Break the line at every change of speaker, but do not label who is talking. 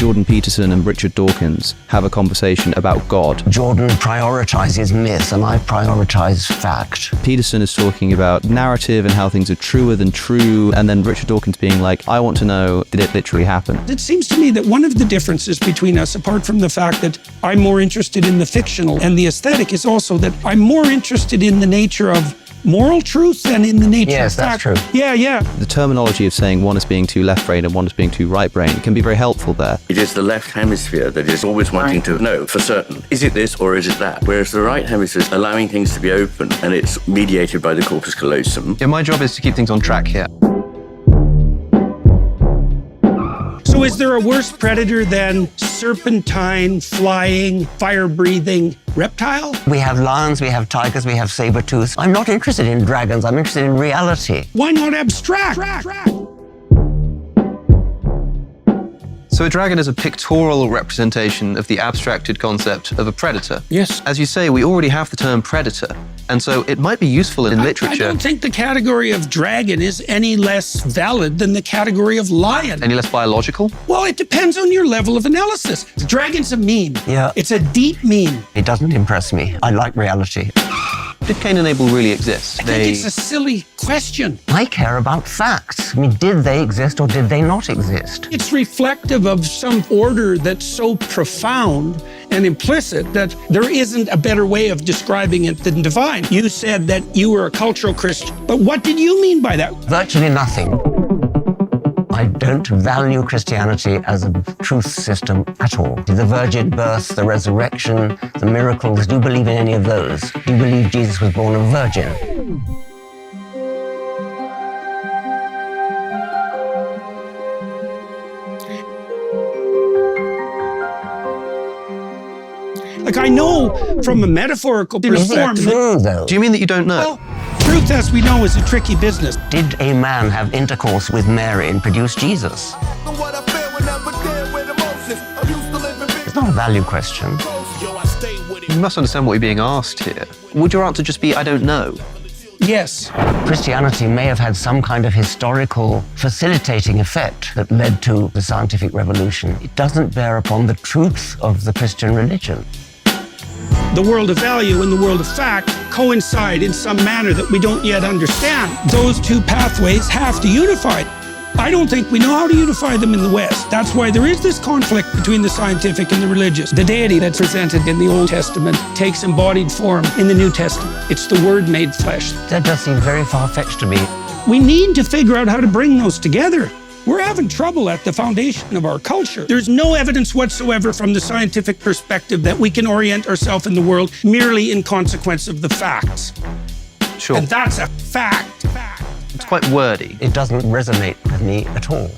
Jordan Peterson and Richard Dawkins have a conversation about God.
Jordan prioritizes myth and I prioritize fact.
Peterson is talking about narrative and how things are truer than true, and then Richard Dawkins being like, I want to know, did it literally happen?
It seems to me that one of the differences between us, apart from the fact that I'm more interested in the fictional and the aesthetic, is also that I'm more interested in the nature of moral truth than in the nature of fact.
Yes, that's true.
Yeah.
The terminology of saying one is being too left-brained and one is being too right-brained can be very helpful there.
It is the left hemisphere that is always wanting to know for certain, is it this or is it that? Whereas the right hemisphere is allowing things to be open, and it's mediated by the corpus callosum.
Yeah, my job is to keep things on track here.
So is there a worse predator than serpentine, flying, fire-breathing reptile?
We have lions, we have tigers, we have saber-tooths. I'm not interested in dragons, I'm interested in reality.
Why not abstract?
So a dragon is a pictorial representation of the abstracted concept of a predator.
Yes.
As you say, we already have the term predator, and so it might be useful in literature.
I don't think the category of dragon is any less valid than the category of lion.
Any less biological?
Well, it depends on your level of analysis. The dragon's a meme.
Yeah.
It's a deep meme.
It doesn't impress me. I like reality.
Did Cain and Abel really exist?
I think it's a silly question.
I care about facts. I mean, did they exist or did they not exist?
It's reflective of some order that's so profound and implicit that there isn't a better way of describing it than divine. You said that you were a cultural Christian, but what did you mean by that?
Virtually nothing. I don't value Christianity as a truth system at all. The virgin birth, the resurrection, the miracles, do you believe in any of those? Do you believe Jesus was born a virgin?
Like, I know from a metaphorical perspective.
Is it true, though?
Do you mean that you don't know?
Well, truth, as we know, is a tricky business.
Did a man have intercourse with Mary and produce Jesus? It's not a value question.
You must understand what you're being asked here. Would your answer just be, I don't know?
Yes.
Christianity may have had some kind of historical facilitating effect that led to the scientific revolution. It doesn't bear upon the truth of the Christian religion.
The world of value and the world of fact coincide in some manner that we don't yet understand. Those two pathways have to unify. I don't think we know how to unify them in the West. That's why there is this conflict between the scientific and the religious. The deity that's presented in the Old Testament takes embodied form in the New Testament. It's the Word made flesh.
That does seem very far-fetched to me.
We need to figure out how to bring those together. We're having trouble at the foundation of our culture. There's no evidence whatsoever from the scientific perspective that we can orient ourselves in the world merely in consequence of the facts.
Sure.
And that's a fact.
It's quite wordy.
It doesn't resonate with me at all.